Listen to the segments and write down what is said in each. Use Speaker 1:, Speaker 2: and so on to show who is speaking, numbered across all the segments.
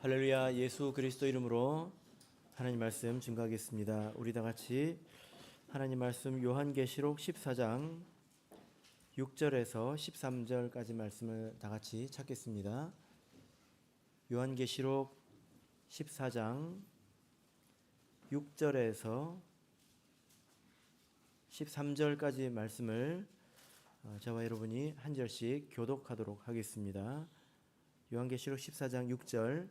Speaker 1: 할렐루야. 예수 그리스도 이름으로 하나님 말씀 증거하겠습니다. 우리 다 같이 하나님 말씀 요한계시록 14장 6절에서 13절까지 말씀을 다 같이 찾겠습니다. 요한계시록 14장 6절에서 13절까지 말씀을 저와 여러분이 한 절씩 교독하도록 하겠습니다. 요한계시록 14장 6절.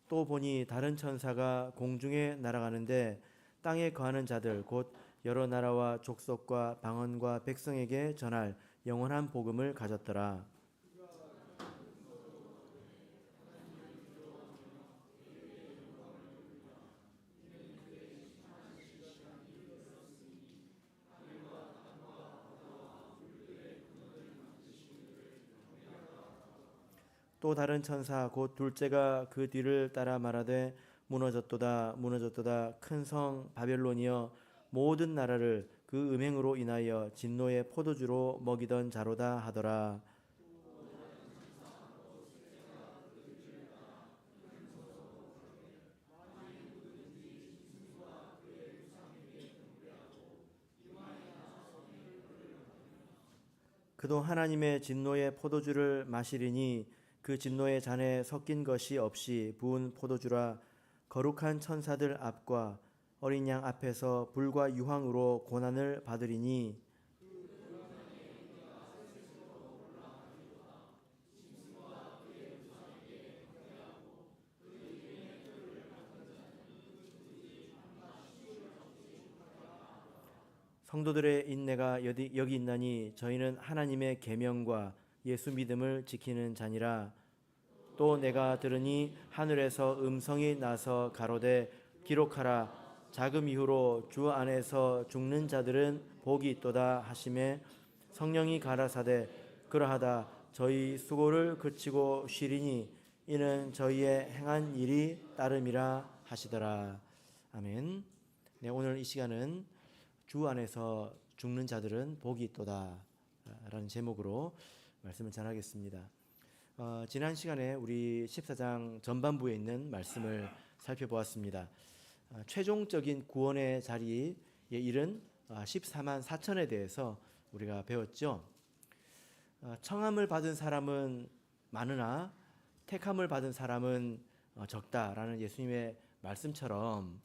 Speaker 1: 또 보니 다른 천사가 공중에 날아가는데 땅에 거하는 자들 곧 여러 나라와 족속과 방언과 백성에게 전할 영원한 복음을 가졌더라. 또 다른 천사 곧 둘째가 그 뒤를 따라 말하되 무너졌도다 무너졌도다 큰 성 바벨론이여 모든 나라를 그 음행으로 인하여 진노의 포도주로 먹이던 자로다 하더라. 그도 하나님의 진노의 포도주를 마시리니 그 진노의 잔에 섞인 것이 없이 부은 포도주라. 거룩한 천사들 앞과 어린 양 앞에서 불과 유황으로 고난을 받으리니 성도들의 인내가 여기 있나니 저희는 하나님의 계명과 예수 믿음을 지키는 자니라. 또 내가 들으니 하늘에서 음성이 나서 가로되 기록하라. 자금 이후로 주 안에서 죽는 자들은 복이 있도다 하시매 성령이 가라사대 그러하다 저희 수고를 그치고 쉬리니 이는 저희의 행한 일이 따름이라 하시더라. 아멘. 네, 오늘 이 시간은 주 안에서 죽는 자들은 복이 있도다 라는 제목으로 말씀을 전하겠습니다. 지난 시간에 우리 14장 전반부에 있는 말씀을 살펴보았습니다. 최종적인 구원의 자리에 이른 14만 4천에 대해서 우리가 배웠죠. 청함을 받은 사람은 많으나 택함을 받은 사람은 적다라는 예수님의 말씀처럼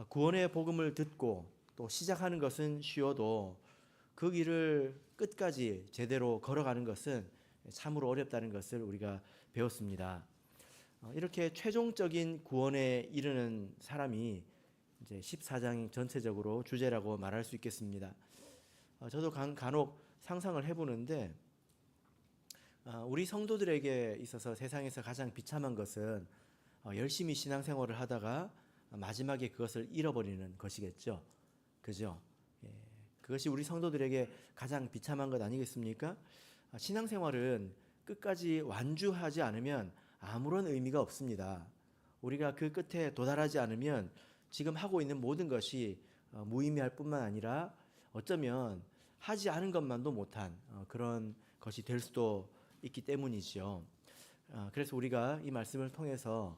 Speaker 1: 구원의 복음을 듣고 또 시작하는 것은 쉬워도 그 길을 끝까지 제대로 걸어가는 것은 참으로 어렵다는 것을 우리가 배웠습니다. 이렇게 최종적인 구원에 이르는 사람이 이제 14장 전체적으로 주제라고 말할 수 있겠습니다. 저도 간혹 상상을 해보는데 우리 성도들에게 있어서 세상에서 가장 비참한 것은 열심히 신앙생활을 하다가 마지막에 그것을 잃어버리는 것이겠죠. 그죠? 그것이 우리 성도들에게 가장 비참한 것 아니겠습니까? 신앙생활은 끝까지 완주하지 않으면 아무런 의미가 없습니다. 우리가 그 끝에 도달하지 않으면 지금 하고 있는 모든 것이 무의미할 뿐만 아니라 어쩌면 하지 않은 것만도 못한 그런 것이 될 수도 있기 때문이죠. 그래서 우리가 이 말씀을 통해서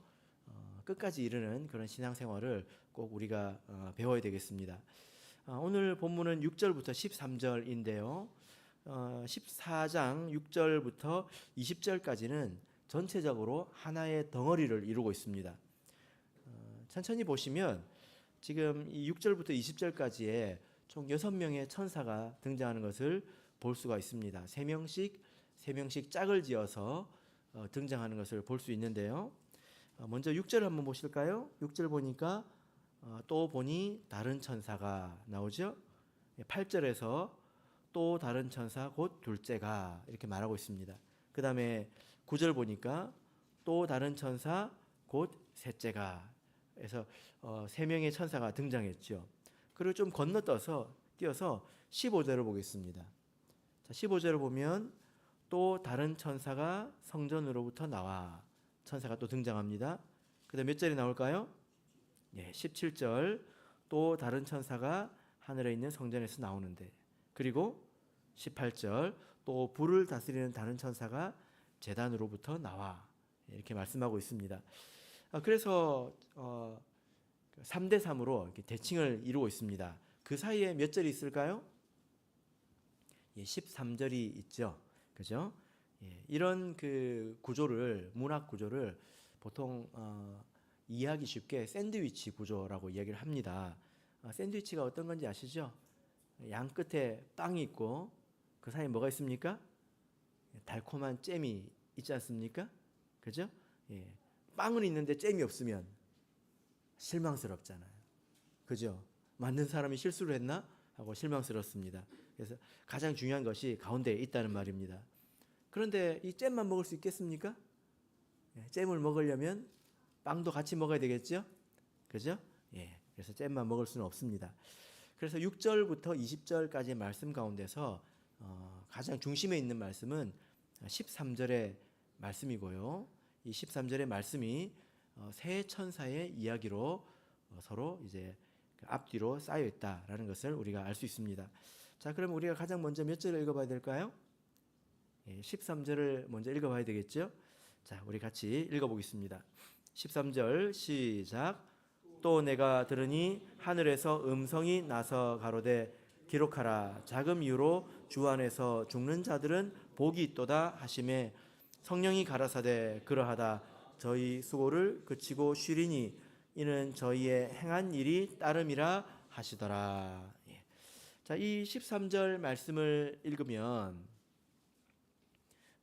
Speaker 1: 끝까지 이르는 그런 신앙생활을 꼭 우리가 배워야 되겠습니다. 오늘 본문은 6절부터 13절인데요. 14장 6절부터 20절까지는 전체적으로 하나의 덩어리를 이루고 있습니다. 천천히 보시면 지금 이 6절부터 20절까지에 총 6명의 천사가 등장하는 것을 볼 수가 있습니다. 3명씩 짝을 지어서 등장하는 것을 볼 수 있는데요. 먼저 6절 한번 보실까요? 6절 보니까 또 보니 다른 천사가 나오죠. 8절에서 또 다른 천사 곧 둘째가 이렇게 말하고 있습니다. 그 다음에 9절 보니까 또 다른 천사 곧 셋째가 해서 3명의 천사가 등장했죠. 그리고 좀 뛰어서 15절을 보겠습니다. 자, 15절을 보면 또 다른 천사가 성전으로부터 나와 천사가 또 등장합니다. 그 다음 몇 절이 나올까요? 17절 또 다른 천사가 하늘에 있는 성전에서 나오는데 그리고 18절 또 불을 다스리는 다른 천사가 제단으로부터 나와 이렇게 말씀하고 있습니다. 그래서 3대 3으로 이렇게 대칭을 이루고 있습니다. 그 사이에 몇 절이 있을까요? 13절이 있죠. 그죠? 이런 그 구조를, 문학 구조를 보통 이해하기 쉽게 샌드위치 구조라고 이야기를 합니다. 샌드위치가 어떤 건지 아시죠? 양 끝에 빵이 있고 그 사이에 뭐가 있습니까? 달콤한 잼이 있지 않습니까? 그죠? 빵은 있는데 잼이 없으면 실망스럽잖아요. 그죠? 만든 사람이 실수를 했나? 하고 실망스럽습니다. 그래서 가장 중요한 것이 가운데에 있다는 말입니다. 그런데 이 잼만 먹을 수 있겠습니까? 잼을 먹으려면 빵도 같이 먹어야 되겠죠? 그죠? 그래서 잼만 먹을 수는 없습니다. 그래서 6절부터 20절까지의 말씀 가운데서 가장 중심에 있는 말씀은 13절의 말씀이고요. 이 13절의 말씀이 새 천사의 이야기로 서로 이제 앞뒤로 쌓여 있다라는 것을 우리가 알 수 있습니다. 자, 그럼 우리가 가장 먼저 몇 절을 읽어봐야 될까요? 13절을 먼저 읽어봐야 되겠죠? 자, 우리 같이 읽어보겠습니다. 13절 시작. 또 내가 들으니 하늘에서 음성이 나서 가로되 기록하라. 작은 이유로 주 안에서 죽는 자들은 복이 있도다 하시매 성령이 가라사대 그러하다. 저희 수고를 그치고 쉬리니 이는 저희의 행한 일이 따름이라 하시더라. 자, 이 13절 말씀을 읽으면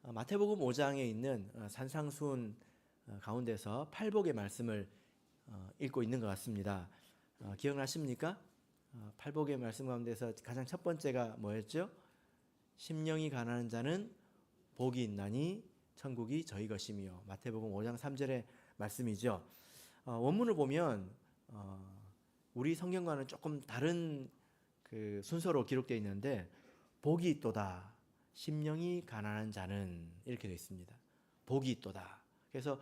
Speaker 1: 마태복음 5장에 있는 산상수훈 가운데서 팔복의 말씀을 읽고 있는 것 같습니다. 기억나십니까? 팔복의 말씀 가운데서 가장 첫 번째가 뭐였죠? 심령이 가난한 자는 복이 있나니 천국이 저희 것이며, 마태복음 5장 3절의 말씀이죠. 원문을 보면 우리 성경과는 조금 다른 그 순서로 기록되어 있는데 복이 있도다. 심령이 가난한 자는 이렇게 되어 있습니다. 복이 있도다. 그래서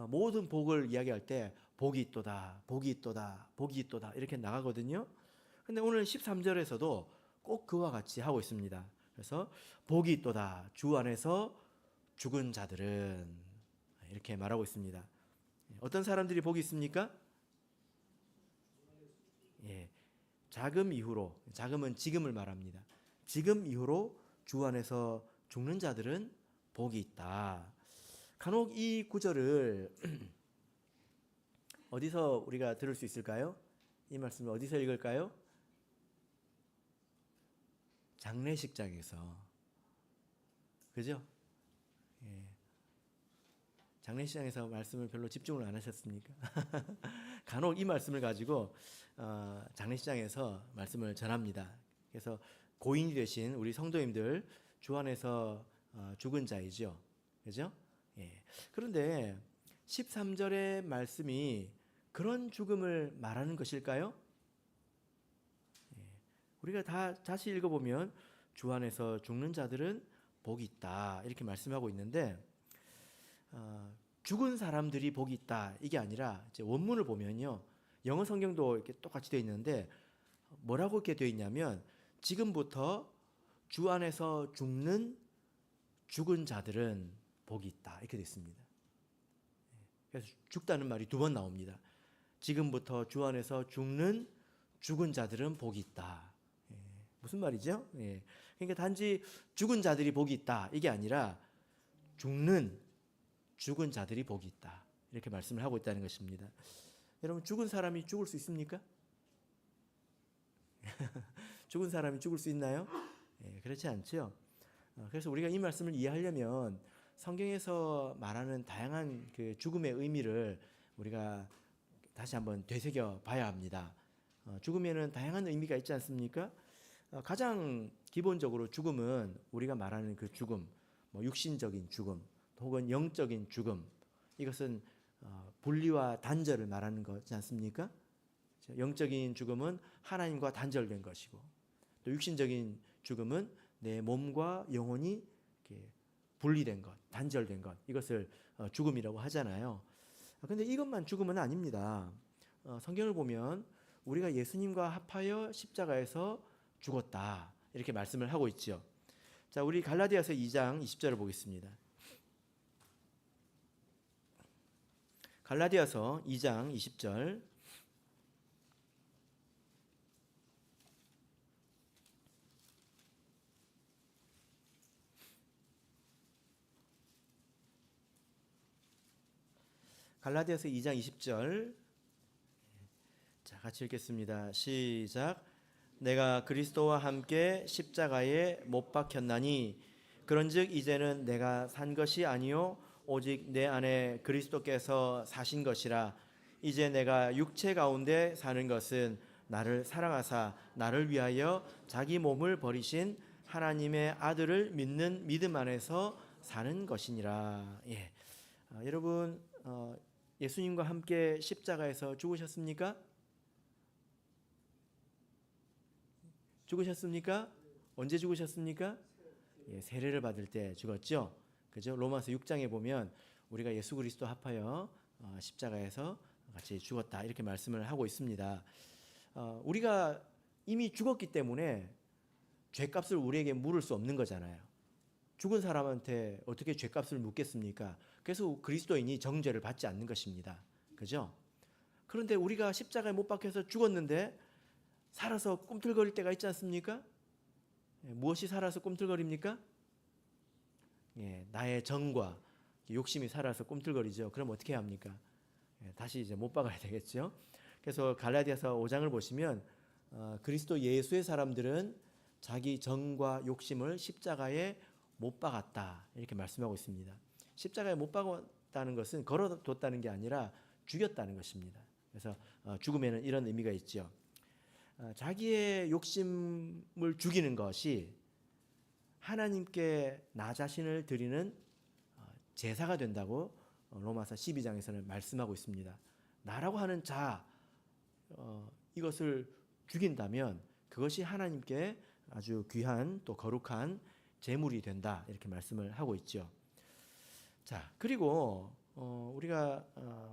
Speaker 1: 모든 복을 이야기할 때 복이 있도다, 복이 있도다, 복이 있도다 이렇게 나가거든요. 근데 오늘 13절에서도 꼭 그와 같이 하고 있습니다. 그래서 복이 있도다. 주 안에서 죽은 자들은 이렇게 말하고 있습니다. 어떤 사람들이 복이 있습니까? 자금 이후로, 자금은 지금을 말합니다. 지금 이후로 주 안에서 죽는 자들은 복이 있다. 간혹 이 구절을 어디서 우리가 들을 수 있을까요? 이 말씀을 어디서 읽을까요? 장례식장에서. 그죠? 장례식장에서 말씀을 별로 집중을 안 하셨습니까? 간혹 이 말씀을 가지고 장례식장에서 말씀을 전합니다. 그래서 고인이 되신 우리 성도님들 주 안에서 죽은 자이죠. 그죠? 그런데 13절의 말씀이 그런 죽음을 말하는 것일까요? 우리가 다시 읽어보면 주 안에서 죽는 자들은 복이 있다 이렇게 말씀하고 있는데 죽은 사람들이 복이 있다 이게 아니라 이제 원문을 보면요, 영어 성경도 이렇게 똑같이 되어 있는데 뭐라고 이렇게 되어 있냐면 지금부터 주 안에서 죽는 죽은 자들은 복이 있다 이렇게 되어 있습니다. 그래서 죽다는 말이 두 번 나옵니다. 지금부터 주 안에서 죽는 죽은 자들은 복이 있다. 무슨 말이죠? 그러니까 단지 죽은 자들이 복이 있다 이게 아니라 죽은 자들이 복이 있다 이렇게 말씀을 하고 있다는 것입니다. 여러분, 죽은 사람이 죽을 수 있습니까? 죽은 사람이 죽을 수 있나요? 그렇지 않죠. 그래서 우리가 이 말씀을 이해하려면 성경에서 말하는 다양한 그 죽음의 의미를 우리가 다시 한번 되새겨 봐야 합니다. 죽음에는 다양한 의미가 있지 않습니까? 가장 기본적으로 죽음은 우리가 말하는 그 죽음, 뭐 육신적인 죽음, 혹은 영적인 죽음, 이것은 분리와 단절을 말하는 거지 않습니까? 영적인 죽음은 하나님과 단절된 것이고, 또 육신적인 죽음은 내 몸과 영혼이 이렇게 분리된 것, 단절된 것, 이것을 죽음이라고 하잖아요. 그런데 이것만 죽음은 아닙니다. 성경을 보면 우리가 예수님과 합하여 십자가에서 죽었다 이렇게 말씀을 하고 있죠. 자, 우리 갈라디아서 2장 20절을 보겠습니다. 갈라디아서 2장 20절. 갈라디아서 2장 20절. 자, 같이 읽겠습니다. 시작. 내가 그리스도와 함께 십자가에 못 박혔나니 그런즉 이제는 내가 산 것이 아니요 오직 내 안에 그리스도께서 사신 것이라. 이제 내가 육체 가운데 사는 것은 나를 사랑하사 나를 위하여 자기 몸을 버리신 하나님의 아들을 믿는 믿음 안에서 사는 것이니라. 예. 여러분, 예수님과 함께 십자가에서 죽으셨습니까? 죽으셨습니까? 언제 죽으셨습니까? 예, 세례를 받을 때 죽었죠. 그죠? 로마서 6장에 보면 우리가 예수 그리스도 합하여 십자가에서 같이 죽었다 이렇게 말씀을 하고 있습니다. 우리가 이미 죽었기 때문에 죄값을 우리에게 물을 수 없는 거잖아요. 죽은 사람한테 어떻게 죄값을 묻겠습니까? 그래서 그리스도인이 정죄를 받지 않는 것입니다. 그죠? 그런데 우리가 십자가에 못 박혀서 죽었는데 살아서 꿈틀거릴 때가 있지 않습니까? 무엇이 살아서 꿈틀거립니까? 예, 나의 정과 욕심이 살아서 꿈틀거리죠. 그럼 어떻게 합니까? 예, 다시 이제 못 박아야 되겠죠. 그래서 갈라디아서 5장을 보시면 그리스도 예수의 사람들은 자기 정과 욕심을 십자가에 못 박았다 이렇게 말씀하고 있습니다. 십자가에 못 박았다는 것은 걸어뒀다는 게 아니라 죽였다는 것입니다. 그래서 죽음에는 이런 의미가 있죠. 자기의 욕심을 죽이는 것이 하나님께 나 자신을 드리는 제사가 된다고 로마서 12장에서는 말씀하고 있습니다. 나라고 하는 자 이것을 죽인다면 그것이 하나님께 아주 귀한 또 거룩한 제물이 된다 이렇게 말씀을 하고 있죠. 자, 그리고 우리가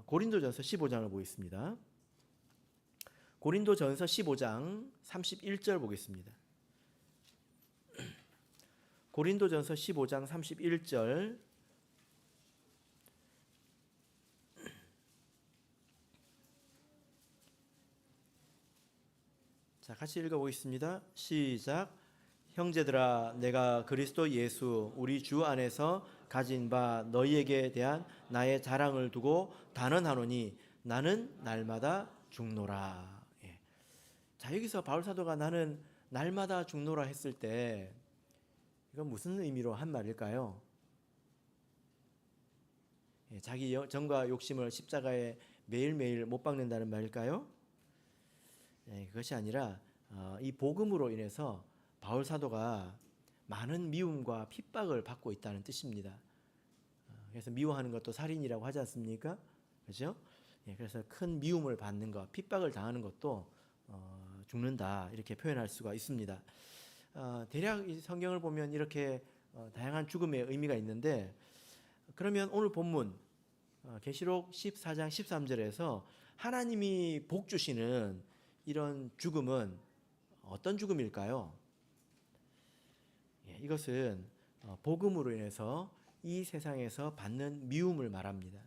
Speaker 1: 고린도전서 15장을 보겠습니다. 고린도전서 15장 31절 보겠습니다. 고린도전서 15장 31절. 자, 같이 읽어보겠습니다. 시작. 형제들아, 내가 그리스도 예수 우리 주 안에서 가진 바 너희에게 대한 나의 자랑을 두고 단언하노니 나는 날마다 죽노라. 예. 자, 여기서 바울 사도가 나는 날마다 죽노라 했을 때 이건 무슨 의미로 한 말일까요? 예, 자기 정과 욕심을 십자가에 매일매일 못 박는다는 말일까요? 예, 그것이 아니라 이 복음으로 인해서 바울 사도가 많은 미움과 핍박을 받고 있다는 뜻입니다. 그래서 미워하는 것도 살인이라고 하지 않습니까? 그렇죠? 예, 그래서 큰 미움을 받는 것, 핍박을 당하는 것도 죽는다 이렇게 표현할 수가 있습니다. 대략 이 성경을 보면 이렇게 다양한 죽음의 의미가 있는데 그러면 오늘 본문 계시록 14장 13절에서 하나님이 복 주시는 이런 죽음은 어떤 죽음일까요? 예, 이것은 복음으로 인해서 이 세상에서 받는 미움을 말합니다.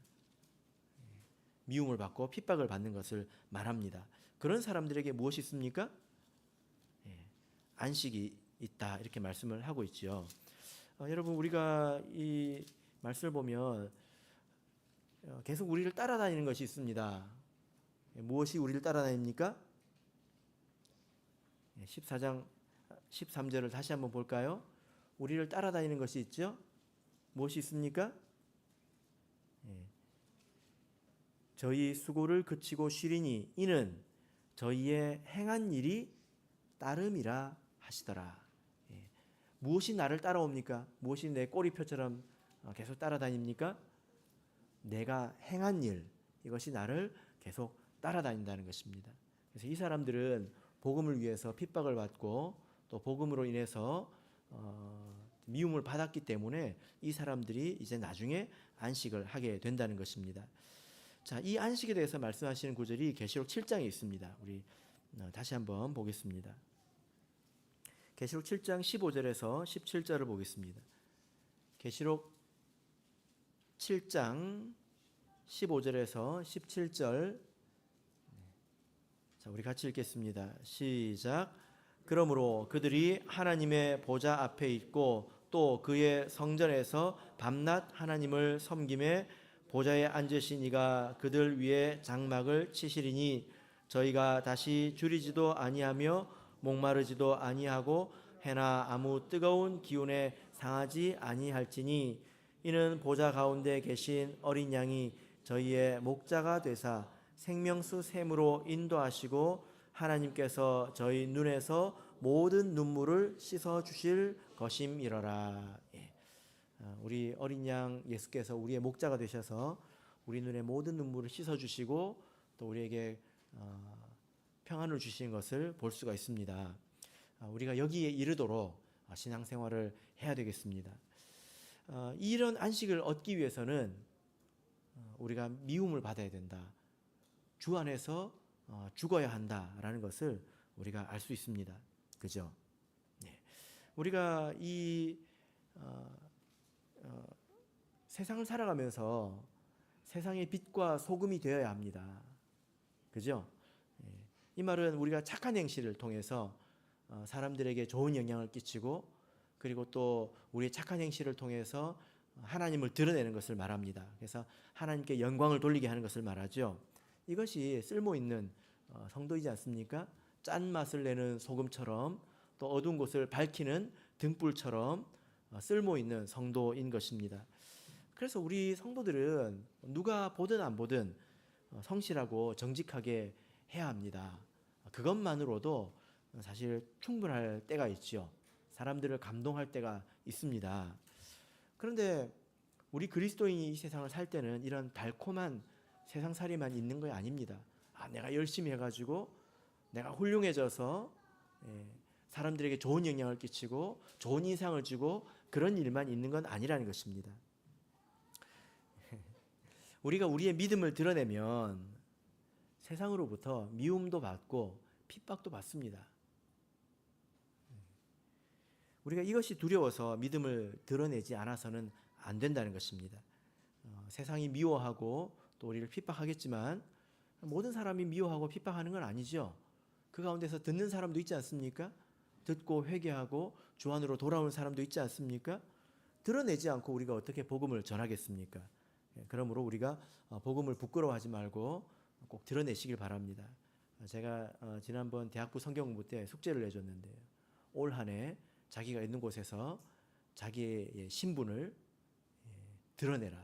Speaker 1: 미움을 받고 핍박을 받는 것을 말합니다. 그런 사람들에게 무엇이 있습니까? 예, 안식이 있다 이렇게 말씀을 하고 있죠. 여러분 우리가 이 말씀을 보면 계속 우리를 따라다니는 것이 있습니다. 무엇이 우리를 따라다닙니까? 14장 13절을 다시 한번 볼까요? 우리를 따라다니는 것이 있죠. 무엇이 있습니까? 저희 수고를 그치고 쉬리니 이는 저희의 행한 일이 따름이라 하시더라. 무엇이 나를 따라옵니까? 무엇이 내 꼬리표처럼 계속 따라다닙니까? 내가 행한 일, 이것이 나를 계속 따라다닌다는 것입니다. 그래서 이 사람들은 복음을 위해서 핍박을 받고 또 복음으로 인해서 미움을 받았기 때문에 이 사람들이 이제 나중에 안식을 하게 된다는 것입니다. 자, 이 안식에 대해서 말씀하시는 구절이 계시록 7장에 있습니다. 우리 다시 한번 보겠습니다. 계시록 7장 15절에서 17절을 보겠습니다. 계시록 7장 15절에서 17절. 자, 우리 같이 읽겠습니다. 시작. 그러므로 그들이 하나님의 보좌 앞에 있고 또 그의 성전에서 밤낮 하나님을 섬김에 보좌에 앉으신 이가 그들 위에 장막을 치시리니 저희가 다시 줄이지도 아니하며 목마르지도 아니하고 해나 아무 뜨거운 기운에 상하지 아니할지니 이는 보좌 가운데 계신 어린 양이 저희의 목자가 되사 생명수 샘으로 인도하시고 하나님께서 저희 눈에서 모든 눈물을 씻어 주실 것임이러라. 우리 어린 양 예수께서 우리의 목자가 되셔서 우리 눈의 모든 눈물을 씻어 주시고 또 우리에게 평안을 주시는 것을 볼 수가 있습니다. 우리가 여기에 이르도록 신앙생활을 해야 되겠습니다. 이런 안식을 얻기 위해서는 우리가 미움을 받아야 된다. 주 안에서 죽어야 한다라는 것을 우리가 알 수 있습니다. 그죠? 네. 우리가 이 세상을 살아가면서 세상의 빛과 소금이 되어야 합니다. 그죠? 이 말은 우리가 착한 행실을 통해서 사람들에게 좋은 영향을 끼치고 그리고 또 우리의 착한 행실을 통해서 하나님을 드러내는 것을 말합니다. 그래서 하나님께 영광을 돌리게 하는 것을 말하죠. 이것이 쓸모있는 성도이지 않습니까? 짠맛을 내는 소금처럼 또 어두운 곳을 밝히는 등불처럼 쓸모있는 성도인 것입니다. 그래서 우리 성도들은 누가 보든 안 보든 성실하고 정직하게 해야 합니다. 그것만으로도 사실 충분할 때가 있죠. 사람들을 감동할 때가 있습니다. 그런데 우리 그리스도인이 이 세상을 살 때는 이런 달콤한 세상살이만 있는 거 아닙니다. 내가 열심히 해가지고 내가 훌륭해져서 사람들에게 좋은 영향을 끼치고 좋은 인상을 주고 그런 일만 있는 건 아니라는 것입니다. 우리가 우리의 믿음을 드러내면 세상으로부터 미움도 받고 핍박도 받습니다. 우리가 이것이 두려워서 믿음을 드러내지 않아서는 안 된다는 것입니다. 세상이 미워하고 또 우리를 핍박하겠지만 모든 사람이 미워하고 핍박하는 건 아니죠. 그 가운데서 듣는 사람도 있지 않습니까? 듣고 회개하고 주 안으로 돌아오는 사람도 있지 않습니까? 드러내지 않고 우리가 어떻게 복음을 전하겠습니까? 그러므로 우리가 복음을 부끄러워하지 말고 꼭 드러내시길 바랍니다. 제가 지난번 대학부 성경 공부 때 숙제를 내줬는데요. 올 한 해 자기가 있는 곳에서 자기의 신분을 드러내라.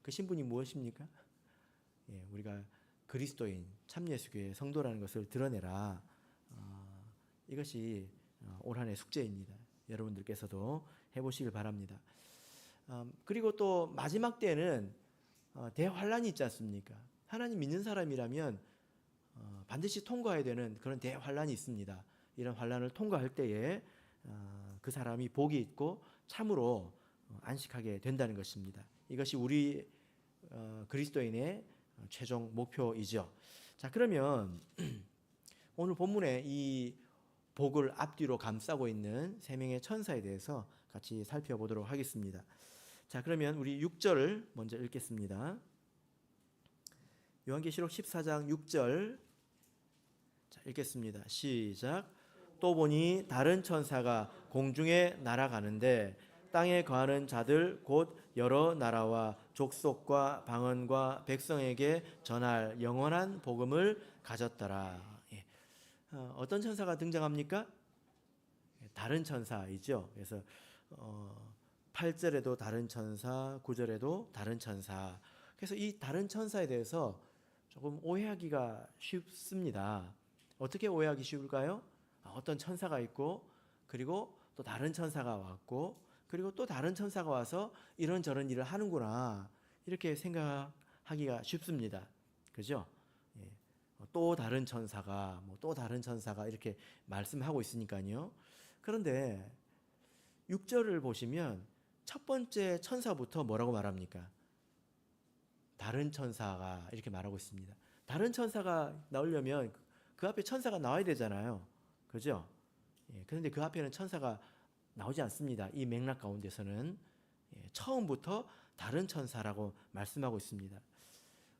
Speaker 1: 그 신분이 무엇입니까? 우리가 그리스도인 참예수교의 성도라는 것을 드러내라. 이것이 올 한 해 숙제입니다. 여러분들께서도 해보시길 바랍니다. 그리고 또 마지막 때는 대환란이 있지 않습니까? 하나님 믿는 사람이라면 반드시 통과해야 되는 그런 대환란이 있습니다. 이런 환란을 통과할 때에 그 사람이 복이 있고 참으로 안식하게 된다는 것입니다. 이것이 우리 그리스도인의 최종 목표이죠. 자, 그러면 오늘 본문에 이 복을 앞뒤로 감싸고 있는 세 명의 천사에 대해서 같이 살펴보도록 하겠습니다. 자, 그러면 우리 6절을 먼저 읽겠습니다. 요한계시록 14장 6절. 자, 읽겠습니다. 시작. 또 보니 다른 천사가 공중에 날아가는데 땅에 거하는 자들 곧 여러 나라와 족속과 방언과 백성에게 전할 영원한 복음을 가졌더라. 어떤 천사가 등장합니까? 다른 천사이죠. 그래서 8절에도 다른 천사, 9절에도 다른 천사. 그래서 이 다른 천사에 대해서 조금 오해하기가 쉽습니다. 어떻게 오해하기 쉬울까요? 어떤 천사가 있고 그리고 또 다른 천사가 왔고 그리고 또 다른 천사가 와서 이런저런 일을 하는구나 이렇게 생각하기가 쉽습니다. 그죠? 또 다른 천사가 또 다른 천사가 이렇게 말씀하고 있으니까요. 그런데 6절을 보시면 첫 번째 천사부터 뭐라고 말합니까? 다른 천사가 이렇게 말하고 있습니다. 다른 천사가 나오려면 그 앞에 천사가 나와야 되잖아요. 그죠? 그런데 그 앞에는 천사가 나오지 않습니다. 이 맥락 가운데서는 처음부터 다른 천사라고 말씀하고 있습니다.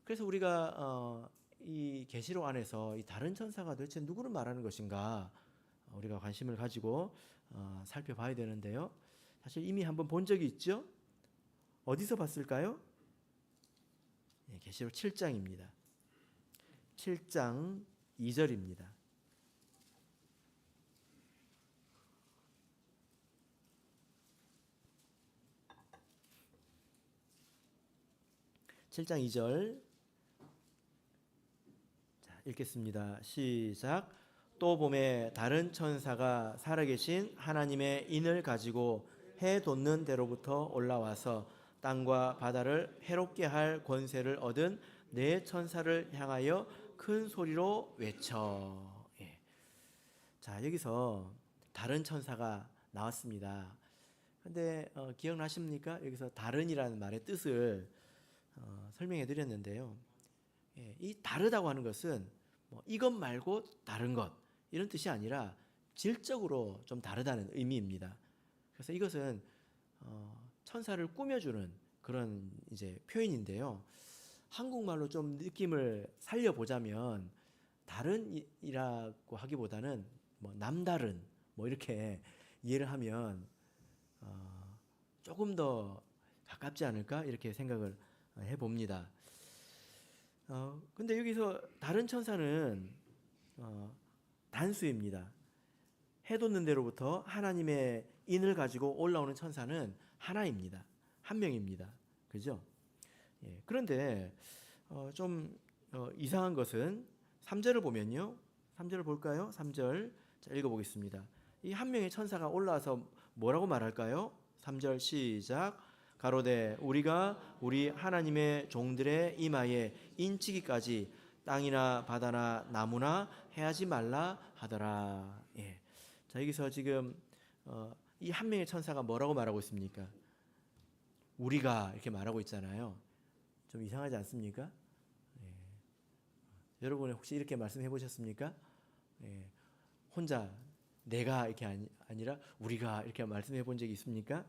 Speaker 1: 그래서 우리가 이 계시록 안에서 이 다른 천사가 도대체 누구를 말하는 것인가 우리가 관심을 가지고 살펴봐야 되는데요. 사실 이미 한번 본 적이 있죠. 어디서 봤을까요? 계시록 7장입니다. 7장 2절입니다. 7장 2절 읽겠습니다. 시작. 또 봄에 다른 천사가 살아계신 하나님의 인을 가지고 해 돋는 데로부터 올라와서 땅과 바다를 해롭게 할 권세를 얻은 네 천사를 향하여 큰 소리로 외쳐. 자, 여기서 다른 천사가 나왔습니다. 근데 기억나십니까? 여기서 다른이라는 말의 뜻을 설명해 드렸는데요. 이 다르다고 하는 것은 뭐 이것 말고 다른 것 이런 뜻이 아니라 질적으로 좀 다르다는 의미입니다. 그래서 이것은 천사를 꾸며주는 그런 이제 표현인데요. 한국말로 좀 느낌을 살려보자면 다른이라고 하기보다는 뭐 남다른 뭐 이렇게 이해를 하면 조금 더 가깝지 않을까 이렇게 생각을 해봅니다. 근데 여기서 다른 천사는 단수입니다. 해 돋는 데로부터 하나님의 인을 가지고 올라오는 천사는 하나입니다. 한 명입니다. 그죠? 그런데 좀 이상한 것은 3절을 보면요. 3절을 볼까요? 3절 자, 읽어보겠습니다. 이 한 명의 천사가 올라와서 뭐라고 말할까요? 3절 시작. 가로되 우리가 우리 하나님의 종들의 이마에 인치기까지 땅이나 바다나 나무나 해하지 말라 하더라. 자, 여기서 지금 이 한 명의 천사가 뭐라고 말하고 있습니까? 우리가 이렇게 말하고 있잖아요. 좀 이상하지 않습니까? 여러분 혹시 이렇게 말씀해 보셨습니까? 혼자 내가 이렇게 아니라 우리가 이렇게 말씀해 본 적이 있습니까?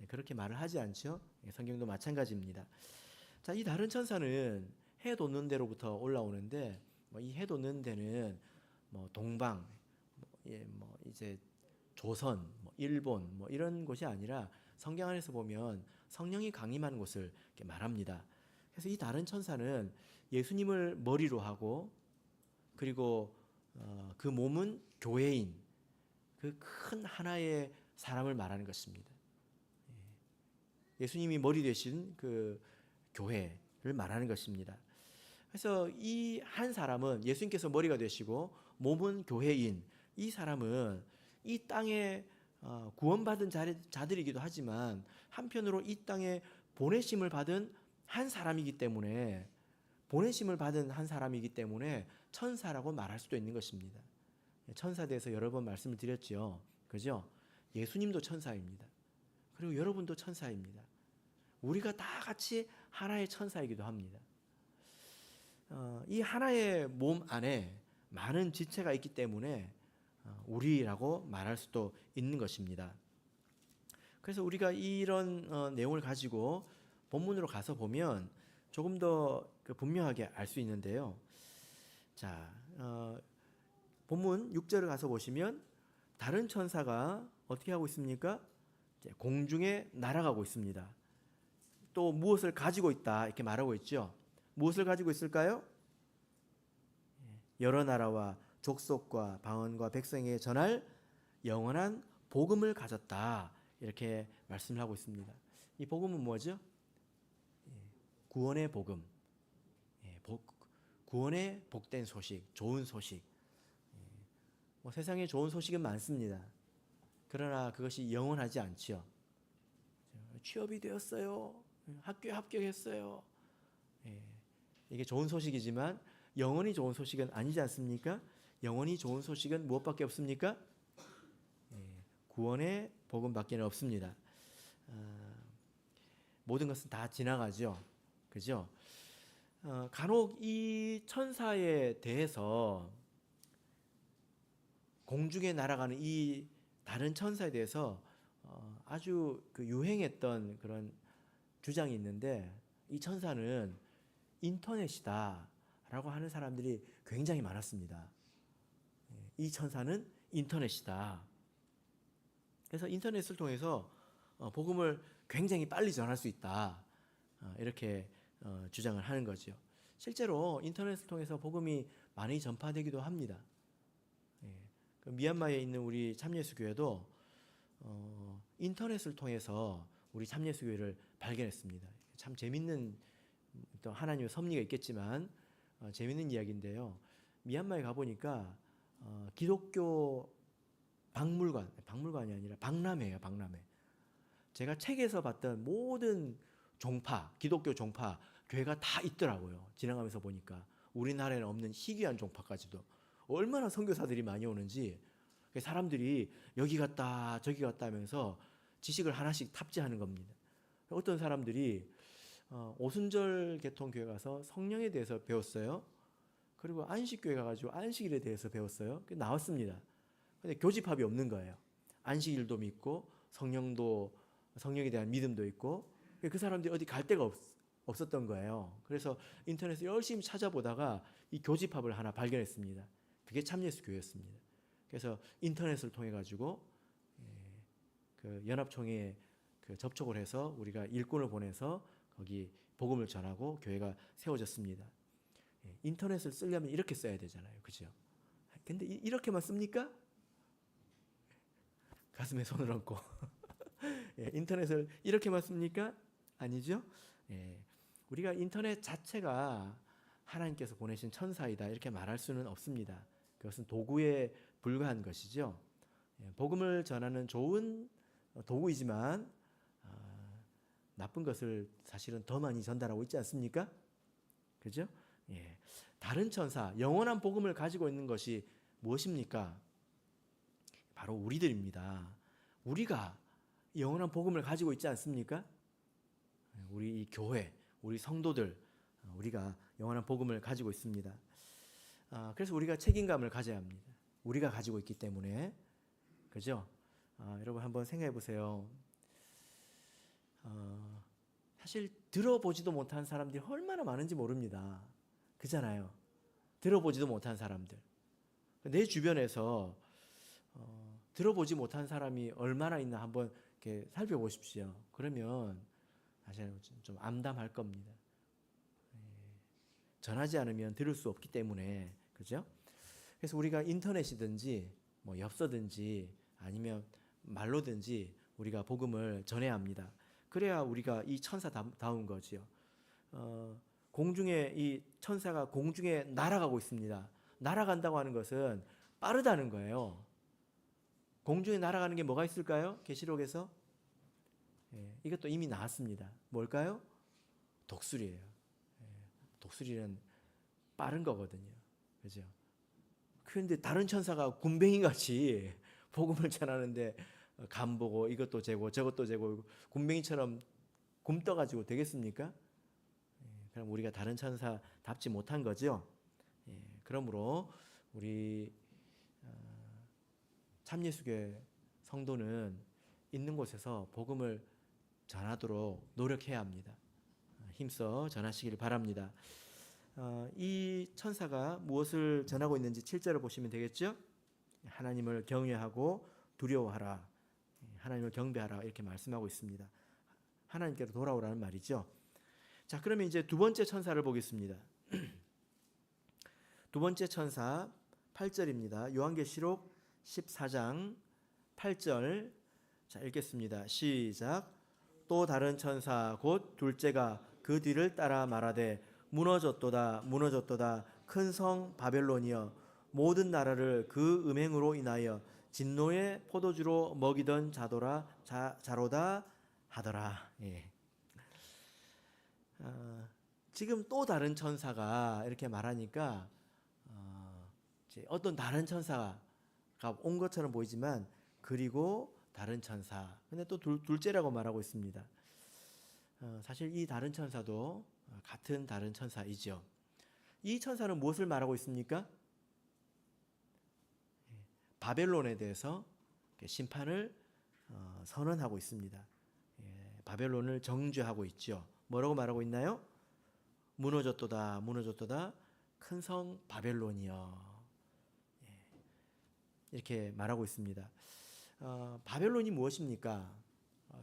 Speaker 1: 그렇게 말을 하지 않죠. 성경도 마찬가지입니다. 자, 이 다른 천사는 해 돋는 데로부터 올라오는데 이 해 돋는 데는 뭐 동방, 뭐 이제 조선, 뭐 일본, 뭐 이런 곳이 아니라 성경 안에서 보면 성령이 강림하는 곳을 이렇게 말합니다. 그래서 이 다른 천사는 예수님을 머리로 하고 그리고 그 몸은 교회인 그 큰 하나의 사람을 말하는 것입니다. 예수님이 머리 되신 그 교회를 말하는 것입니다. 그래서 이 한 사람은 예수님께서 머리가 되시고 몸은 교회인 이 사람은 이 땅에 구원받은 자들이기도 하지만 한편으로 이 땅에 보내심을 받은 한 사람이기 때문에 천사라고 말할 수도 있는 것입니다. 천사에 대해서 여러 번 말씀을 드렸죠. 그죠? 예수님도 천사입니다. 그리고 여러분도 천사입니다. 우리가 다 같이 하나의 천사이기도 합니다. 이 하나의 몸 안에 많은 지체가 있기 때문에 우리라고 말할 수도 있는 것입니다. 그래서 우리가 이런 내용을 가지고 본문으로 가서 보면 조금 더 분명하게 알 수 있는데요. 자, 본문 6절을 가서 보시면 다른 천사가 어떻게 하고 있습니까? 공중에 날아가고 있습니다. 또 무엇을 가지고 있다 이렇게 말하고 있죠. 무엇을 가지고 있을까요? 여러 나라와 족속과 방언과 백성에게 전할 영원한 복음을 가졌다 이렇게 말씀을 하고 있습니다. 이 복음은 뭐죠? 구원의 복음, 구원의 복된 소식, 좋은 소식. 뭐 세상에 좋은 소식은 많습니다. 그러나 그것이 영원하지 않죠. 취업이 되었어요. 학교에 합격했어요. 이게 좋은 소식이지만 영원히 좋은 소식은 아니지 않습니까? 영원히 좋은 소식은 무엇밖에 없습니까? 구원의 복음밖에 없습니다. 모든 것은 다 지나가죠. 그죠? 간혹 이 천사에 대해서 공중에 날아가는 이 다른 천사에 대해서 아주 유행했던 그런 주장이 있는데 이 천사는 인터넷이다라고 하는 사람들이 굉장히 많았습니다. 이 천사는 인터넷이다. 그래서 인터넷을 통해서 복음을 굉장히 빨리 전할 수 있다. 이렇게 주장을 하는 거죠. 실제로 인터넷을 통해서 복음이 많이 전파되기도 합니다. 미얀마에 있는 우리 참예수교회도 인터넷을 통해서 우리 참예수교회를 발견했습니다. 참 재밌는 또 하나님의 섭리가 있겠지만 재밌는 이야기인데요. 미얀마에 가보니까 기독교 박물관이 아니라 박람회예요. 박람회. 제가 책에서 봤던 모든 종파, 기독교 종파 교회가 다 있더라고요. 지나가면서 보니까 우리나라에는 없는 희귀한 종파까지도 얼마나 선교사들이 많이 오는지 사람들이 여기 갔다 저기 갔다 하면서 지식을 하나씩 탑재하는 겁니다. 어떤 사람들이 오순절 개통교회 가서 성령에 대해서 배웠어요. 그리고 안식교회 가가지고 안식일에 대해서 배웠어요. 나왔습니다. 근데 교집합이 없는 거예요. 안식일도 믿고 성령에 대한 믿음도 있고 그 사람들이 어디 갈 데가 없었던 거예요. 그래서 인터넷에 열심히 찾아보다가 이 교집합을 하나 발견했습니다. 그게 참예수교회였습니다. 그래서 인터넷을 통해 가지고 그 연합총회에 접촉을 해서 우리가 일꾼을 보내서 거기 복음을 전하고 교회가 세워졌습니다. 인터넷을 쓰려면 이렇게 써야 되잖아요. 그죠? 근데 이렇게만 씁니까? 가슴에 손을 얹고 인터넷을 이렇게만 씁니까? 아니죠? 우리가 인터넷 자체가 하나님께서 보내신 천사이다 이렇게 말할 수는 없습니다. 그것은 도구에 불과한 것이죠. 복음을 전하는 좋은 도구이지만 나쁜 것을 사실은 더 많이 전달하고 있지 않습니까? 그죠? 다른 천사, 영원한 복음을 가지고 있는 것이 무엇입니까? 바로 우리들입니다. 우리가 영원한 복음을 가지고 있지 않습니까? 우리 이 교회, 우리 성도들, 우리가 영원한 복음을 가지고 있습니다. 그래서 우리가 책임감을 가져야 합니다. 우리가 가지고 있기 때문에. 그죠? 여러분 한번 생각해 보세요. 사실 들어보지도 못한 사람들이 얼마나 많은지 모릅니다. 그잖아요. 들어보지도 못한 사람들. 내 주변에서 들어보지 못한 사람이 얼마나 있나 한번 이렇게 살펴보십시오. 그러면 사실 좀 암담할 겁니다. 전하지 않으면 들을 수 없기 때문에. 그죠? 그래서 우리가 인터넷이든지 뭐 엽서든지 아니면 말로든지 우리가 복음을 전해야 합니다. 그래야 우리가 이 천사다운 거지요. 공중에 이 천사가 공중에 날아가고 있습니다. 날아간다고 하는 것은 빠르다는 거예요. 공중에 날아가는 게 뭐가 있을까요? 계시록에서 이것도 이미 나왔습니다. 뭘까요? 독수리예요. 독수리는 빠른 거거든요. 그죠? 그런데 다른 천사가 군뱅이 같이 복음을 전하는데 간 보고 이것도 재고 저것도 재고 군뱅이처럼 굼떠가지고 되겠습니까? 그럼 우리가 다른 천사답지 못한 거죠. 그러므로 우리 참예수교회 성도는 있는 곳에서 복음을 전하도록 노력해야 합니다. 힘써 전하시길 바랍니다. 이 천사가 무엇을 전하고 있는지 7절을 보시면 되겠죠? 하나님을 경외하고 두려워하라. 하나님을 경배하라 이렇게 말씀하고 있습니다. 하나님께로 돌아오라는 말이죠. 자, 그러면 이제 두 번째 천사를 보겠습니다. 두 번째 천사 8절입니다. 요한계시록 14장 8절. 자, 읽겠습니다. 시작. 또 다른 천사 곧 둘째가 그 뒤를 따라 말하되 무너졌도다 무너졌도다 큰 성 바벨론이여 모든 나라를 그 음행으로 인하여 진노의 포도주로 먹이던 자로다 하더라. 지금 또 다른 천사가 이렇게 말하니까 어떤 다른 천사가 온 것처럼 보이지만 그리고 다른 천사. 근데 또 둘째라고 말하고 있습니다. 사실 이 다른 천사도 같은 다른 천사이죠. 이 천사는 무엇을 말하고 있습니까? 바벨론에 대해서 심판을 선언하고 있습니다. 바벨론을 정죄하고 있죠. 뭐라고 말하고 있나요? 무너졌도다 무너졌도다 큰 성 바벨론이여. 이렇게 말하고 있습니다. 바벨론이 무엇입니까?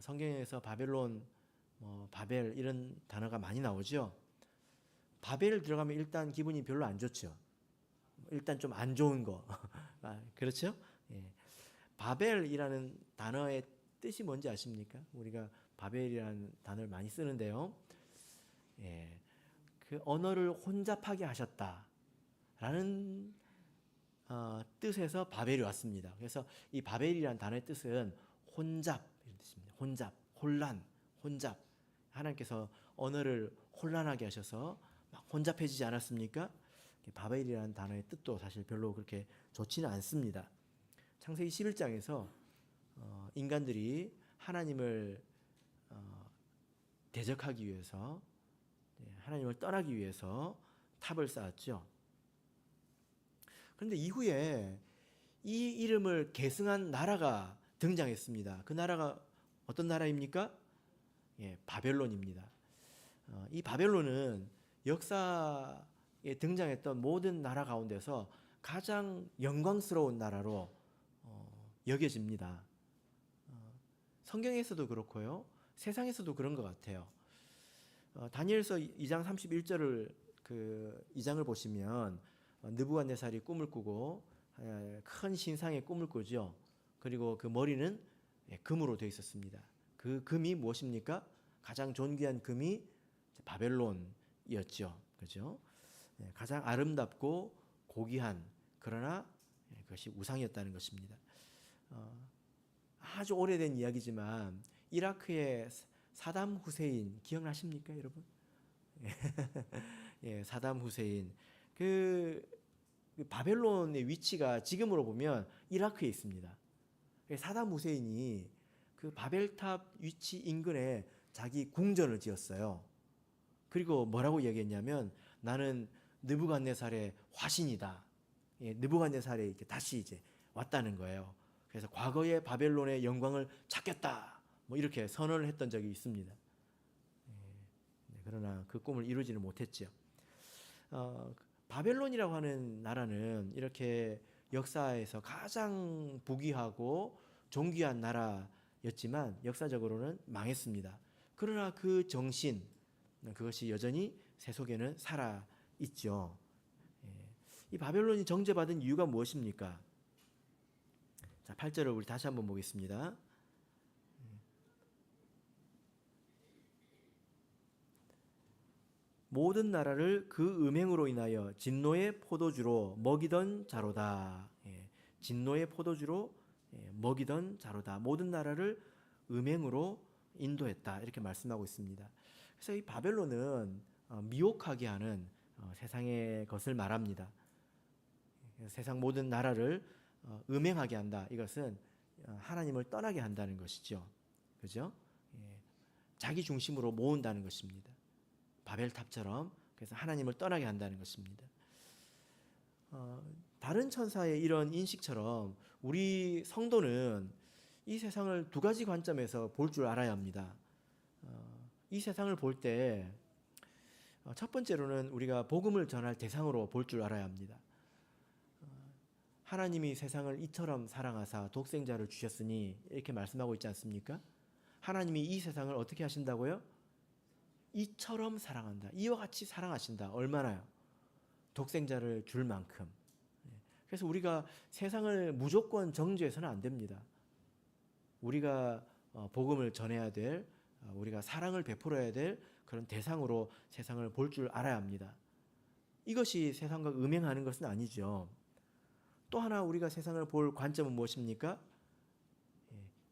Speaker 1: 성경에서 바벨론, 바벨 이런 단어가 많이 나오죠. 바벨 들어가면 일단 기분이 별로 안 좋죠. 일단 좀 안 좋은 거. 그렇죠? 예. 바벨이라는 단어의 뜻이 뭔지 아십니까? 우리가 바벨이라는 단어를 많이 쓰는데요. 예. 그 언어를 혼잡하게 하셨다라는 뜻에서 바벨이 왔습니다. 그래서 이 바벨이라는 단어의 뜻은 혼잡 이런 뜻입니다. 혼잡, 혼란, 혼잡. 하나님께서 언어를 혼란하게 하셔서 막 혼잡해지지 않았습니까? 바벨이라는 단어의 뜻도 사실 별로 그렇게 좋지는 않습니다. 창세기 11장에서 인간들이 하나님을 대적하기 위해서, 하나님을 떠나기 위해서 탑을 쌓았죠. 그런데 이후에 이 이름을 계승한 나라가 등장했습니다. 그 나라가 어떤 나라입니까? 바벨론입니다. 이 바벨론은 역사에 등장했던 모든 나라 가운데서 가장 영광스러운 나라로 여겨집니다. 성경에서도 그렇고요. 세상에서도 그런 것 같아요. 다니엘서 2장 31절을 2장을 보시면 느부갓네살이 꿈을 꾸고 큰 신상의 꿈을 꾸죠. 그리고 그 머리는 금으로 되어 있었습니다. 그 금이 무엇입니까? 가장 존귀한 금이 바벨론이었죠. 그죠? 가장 아름답고 고귀한, 그러나 그것이 우상이었다는 것입니다. 아주 오래된 이야기지만 이라크의 사담 후세인 기억나십니까, 여러분? 사담 후세인. 그 바벨론의 위치가 지금으로 보면 이라크에 있습니다. 사담 후세인이 그 바벨탑 위치 인근에 자기 궁전을 지었어요. 그리고 뭐라고 얘기했냐면 나는 느부갓네살의 화신이다. 느부갓네살이 이렇게 다시 이제 왔다는 거예요. 그래서 과거의 바벨론의 영광을 찾겠다. 뭐 이렇게 선언을 했던 적이 있습니다. 그러나 그 꿈을 이루지는 못했죠. 바벨론이라고 하는 나라는 이렇게 역사에서 가장 부귀하고 존귀한 나라였지만 역사적으로는 망했습니다. 그러나 그 정신, 그것이 여전히 세속에는 살아 있죠. 이 바벨론이 정죄받은 이유가 무엇입니까? 자, 8절을 우리 다시 한번 보겠습니다. 모든 나라를 그 음행으로 인하여 진노의 포도주로 먹이던 자로다. 진노의 포도주로 먹이던 자로다. 모든 나라를 음행으로 인도했다. 이렇게 말씀하고 있습니다. 그래서 이 바벨론은 미혹하게 하는 세상의 것을 말합니다. 세상 모든 나라를 음행하게 한다. 이것은 하나님을 떠나게 한다는 것이죠. 그죠? 자기 중심으로 모은다는 것입니다. 바벨탑처럼. 그래서 하나님을 떠나게 한다는 것입니다. 다른 천사의 이런 인식처럼 우리 성도는 이 세상을 두 가지 관점에서 볼 줄 알아야 합니다. 이 세상을 볼 때 첫 번째로는 우리가 복음을 전할 대상으로 볼 줄 알아야 합니다. 하나님이 세상을 이처럼 사랑하사 독생자를 주셨으니 이렇게 말씀하고 있지 않습니까? 하나님이 이 세상을 어떻게 하신다고요? 이처럼 사랑한다. 이와 같이 사랑하신다. 얼마나요? 독생자를 줄 만큼. 그래서 우리가 세상을 무조건 정죄해서는 안 됩니다. 우리가 복음을 전해야 될, 우리가 사랑을 베풀어야 될 그런 대상으로 세상을 볼 줄 알아야 합니다. 이것이 세상과 음행하는 것은 아니죠. 또 하나 우리가 세상을 볼 관점은 무엇입니까?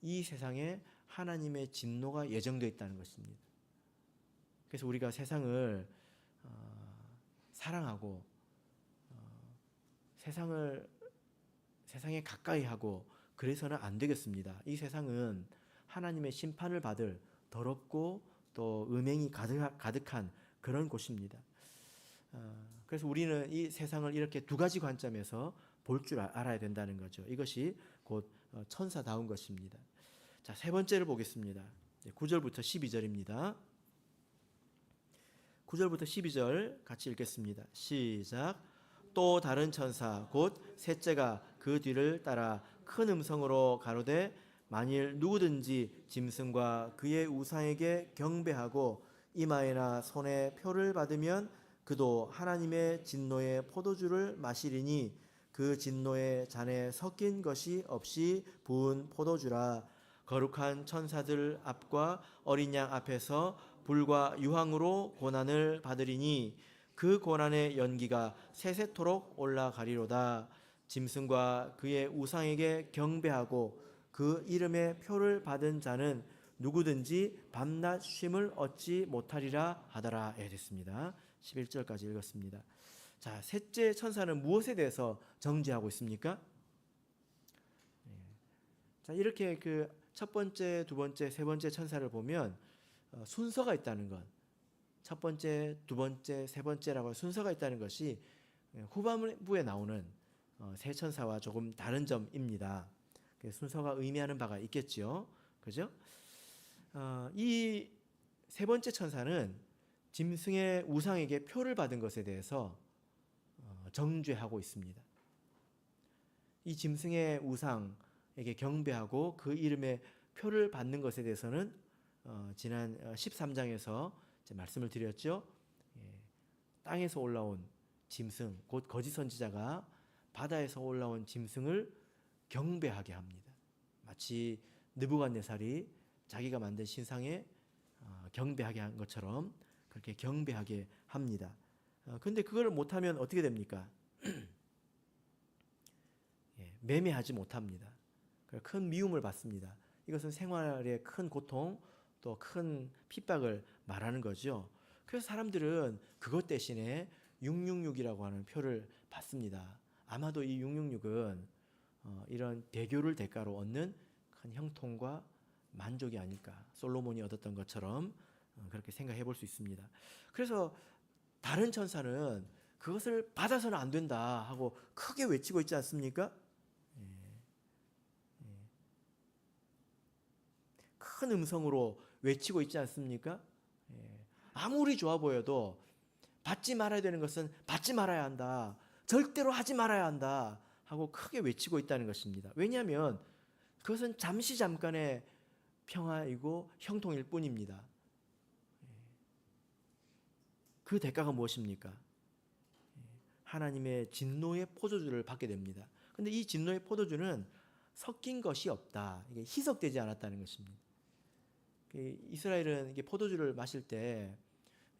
Speaker 1: 이 세상에 하나님의 진노가 예정되어 있다는 것입니다. 그래서 우리가 세상을 사랑하고 세상에 가까이 하고 그래서는 안 되겠습니다. 이 세상은 하나님의 심판을 받을 더럽고 또 음행이 가득한 그런 곳입니다. 그래서 우리는 이 세상을 이렇게 두 가지 관점에서 볼 줄 알아야 된다는 거죠. 이것이 곧 천사다운 것입니다. 자, 세 번째를 보겠습니다. 9절부터 12절입니다. 9절부터 12절 같이 읽겠습니다. 시작. 또 다른 천사 곧 셋째가 그 뒤를 따라 큰 음성으로 가로되 만일 누구든지 짐승과 그의 우상에게 경배하고 이마에나 손에 표를 받으면 그도 하나님의 진노의 포도주를 마시리니 그 진노의 잔에 섞인 것이 없이 부은 포도주라. 거룩한 천사들 앞과 어린 양 앞에서 불과 유황으로 고난을 받으리니 그 고난의 연기가 세세토록 올라가리로다. 짐승과 그의 우상에게 경배하고 그 이름의 표를 받은 자는 누구든지 밤낮 쉼을 얻지 못하리라 하더라. 됐습니다. 11절까지 읽었습니다. 자, 셋째 천사는 무엇에 대해서 정죄하고 있습니까? 자, 이렇게 그 첫 번째, 두 번째, 세 번째 천사를 보면 순서가 있다는 것, 첫 번째, 두 번째, 세 번째라고 순서가 있다는 것이 후반부에 나오는 세 천사와 조금 다른 점입니다. 순서가 의미하는 바가 있겠죠, 그죠? 이 세 번째 천사는 짐승의 우상에게 표를 받은 것에 대해서 정죄하고 있습니다. 이 짐승의 우상에게 경배하고 그 이름의 표를 받는 것에 대해서는 지난 13장에서 말씀을 드렸죠. 땅에서 올라온 짐승, 곧 거짓 선지자가 바다에서 올라온 짐승을 경배하게 합니다. 마치 느부갓네살이 자기가 만든 신상에 경배하게 한 것처럼 그렇게 경배하게 합니다. 근데 그걸 못하면 어떻게 됩니까? 매매하지 못합니다. 큰 미움을 받습니다. 이것은 생활의 큰 고통, 또 큰 핍박을 말하는 거죠. 그래서 사람들은 그것 대신에 666이라고 하는 표를 받습니다. 아마도 이 666은 이런 배교를 대가로 얻는 큰 형통과 만족이 아닐까, 솔로몬이 얻었던 것처럼 그렇게 생각해 볼 수 있습니다. 그래서 다른 천사는 그것을 받아서는 안 된다 하고 크게 외치고 있지 않습니까? 큰 음성으로 외치고 있지 않습니까? 아무리 좋아 보여도 받지 말아야 되는 것은 받지 말아야 한다, 절대로 하지 말아야 한다 하고 크게 외치고 있다는 것입니다. 왜냐하면 그것은 잠시 잠깐의 평화이고 형통일 뿐입니다. 그 대가가 무엇입니까? 하나님의 진노의 포도주를 받게 됩니다. 그런데 이 진노의 포도주는 섞인 것이 없다, 이게 희석되지 않았다는 것입니다. 이스라엘은 이게 포도주를 마실 때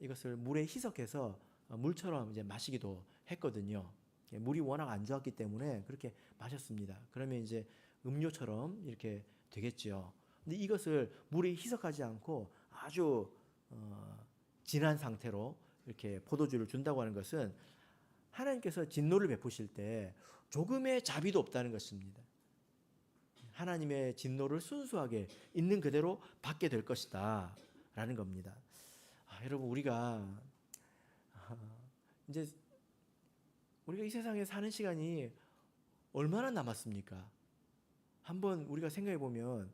Speaker 1: 이것을 물에 희석해서 물처럼 이제 마시기도 했거든요. 물이 워낙 안 좋았기 때문에 그렇게 마셨습니다. 그러면 이제 음료처럼 이렇게 되겠죠. 근데 이것을 물에 희석하지 않고 아주 진한 상태로 이렇게 포도주를 준다고 하는 것은 하나님께서 진노를 베푸실 때 조금의 자비도 없다는 것입니다. 하나님의 진노를 순수하게 있는 그대로 받게 될 것이다 라는 겁니다. 여러분, 우리가 이제 우리가 이 세상에 사는 시간이 얼마나 남았습니까? 한번 우리가 생각해 보면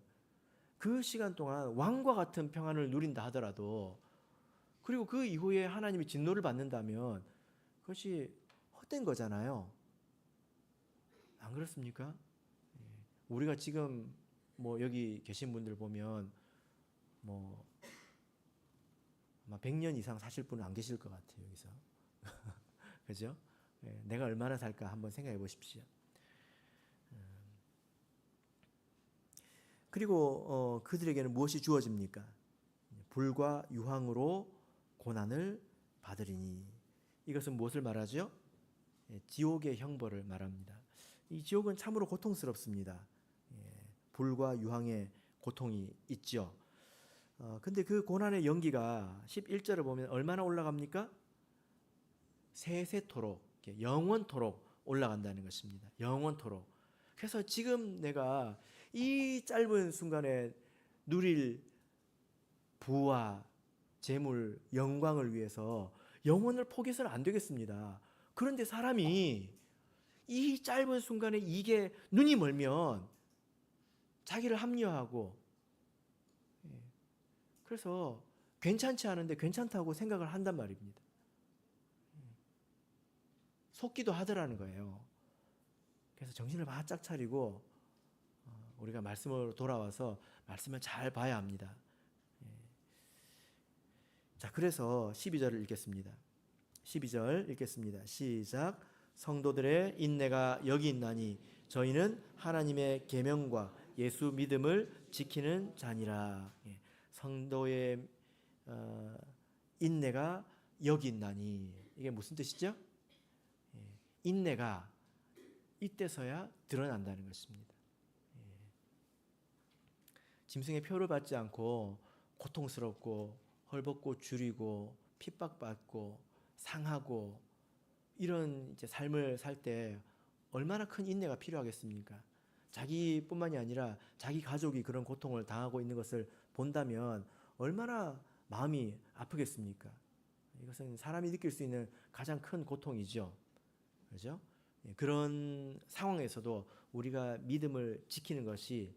Speaker 1: 그 시간 동안 왕과 같은 평안을 누린다 하더라도, 그리고 그 이후에 하나님이 진노를 받는다면 그것이 헛된 거잖아요. 안 그렇습니까? 우리가 지금 뭐 여기 계신 분들 보면 뭐 아마 100년 이상 사실 분은 안 계실 것 같아요, 여기서. 그죠? 내가 얼마나 살까 한번 생각해 보십시오. 그리고 그들에게는 무엇이 주어집니까? 불과 유황으로 고난을 받으리니. 이것은 무엇을 말하죠? 지옥의 형벌을 말합니다. 이 지옥은 참으로 고통스럽습니다. 불과 유황의 고통이 있죠. 근데 그 고난의 연기가 11절을 보면 얼마나 올라갑니까? 세세토록, 영원토록 올라간다는 것입니다. 영원토록. 그래서 지금 내가 이 짧은 순간에 누릴 부와 재물, 영광을 위해서 영혼을 포기해서는 안 되겠습니다. 그런데 사람이 이 짧은 순간에 이게 눈이 멀면 자기를 합리화하고, 그래서 괜찮지 않은데 괜찮다고 생각을 한단 말입니다. 속기도 하더라는 거예요. 그래서 정신을 바짝 차리고 우리가 말씀으로 돌아와서 말씀을 잘 봐야 합니다. 자, 그래서 12절을 읽겠습니다. 12절 읽겠습니다. 시작. 성도들의 인내가 여기 있나니 저희는 하나님의 계명과 예수 믿음을 지키는 자니라. 성도의 인내가 여기 있나니, 이게 무슨 뜻이죠? 인내가 이때서야 드러난다는 것입니다. 짐승의 표를 받지 않고 고통스럽고 헐벗고 줄이고 핍박받고 상하고 이런 이제 삶을 살 때 얼마나 큰 인내가 필요하겠습니까? 자기뿐만이 아니라 자기 가족이 그런 고통을 당하고 있는 것을 본다면 얼마나 마음이 아프겠습니까? 이것은 사람이 느낄 수 있는 가장 큰 고통이죠. 그렇죠? 그런 상황에서도 우리가 믿음을 지키는 것이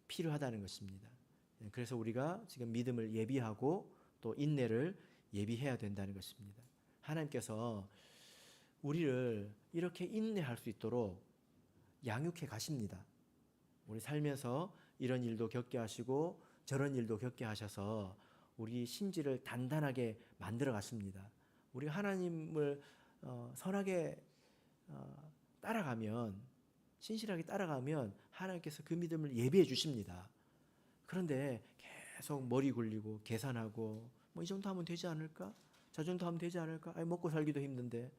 Speaker 1: 필요하다는 것입니다. 그래서 우리가 지금 믿음을 예비하고 또 인내를 예비해야 된다는 것입니다. 하나님께서 우리를 이렇게 인내할 수 있도록 양육해 가십니다. 우리 살면서 이런 일도 겪게 하시고 저런 일도 겪게 하셔서 우리 심지를 단단하게 만들어 가십니다. 우리가 하나님을 선하게 따라가면, 신실하게 따라가면 하나님께서 그 믿음을 예비해 주십니다. 그런데 계속 머리 굴리고 계산하고 뭐 이 정도 하면 되지 않을까? 저 정도 하면 되지 않을까? 아니, 먹고 살기도 힘든데.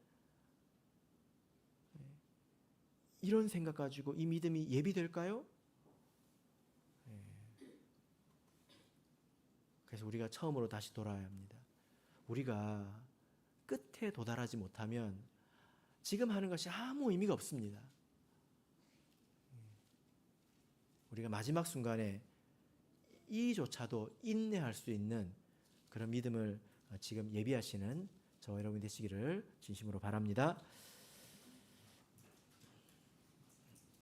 Speaker 1: 이런 생각 가지고 이 믿음이 예비될까요? 그래서 우리가 처음으로 다시 돌아야 합니다. 우리가 끝에 도달하지 못하면 지금 하는 것이 아무 의미가 없습니다. 우리가 마지막 순간에 이조차도 인내할 수 있는 그런 믿음을 지금 예비하시는 저와 여러분이 되시기를 진심으로 바랍니다.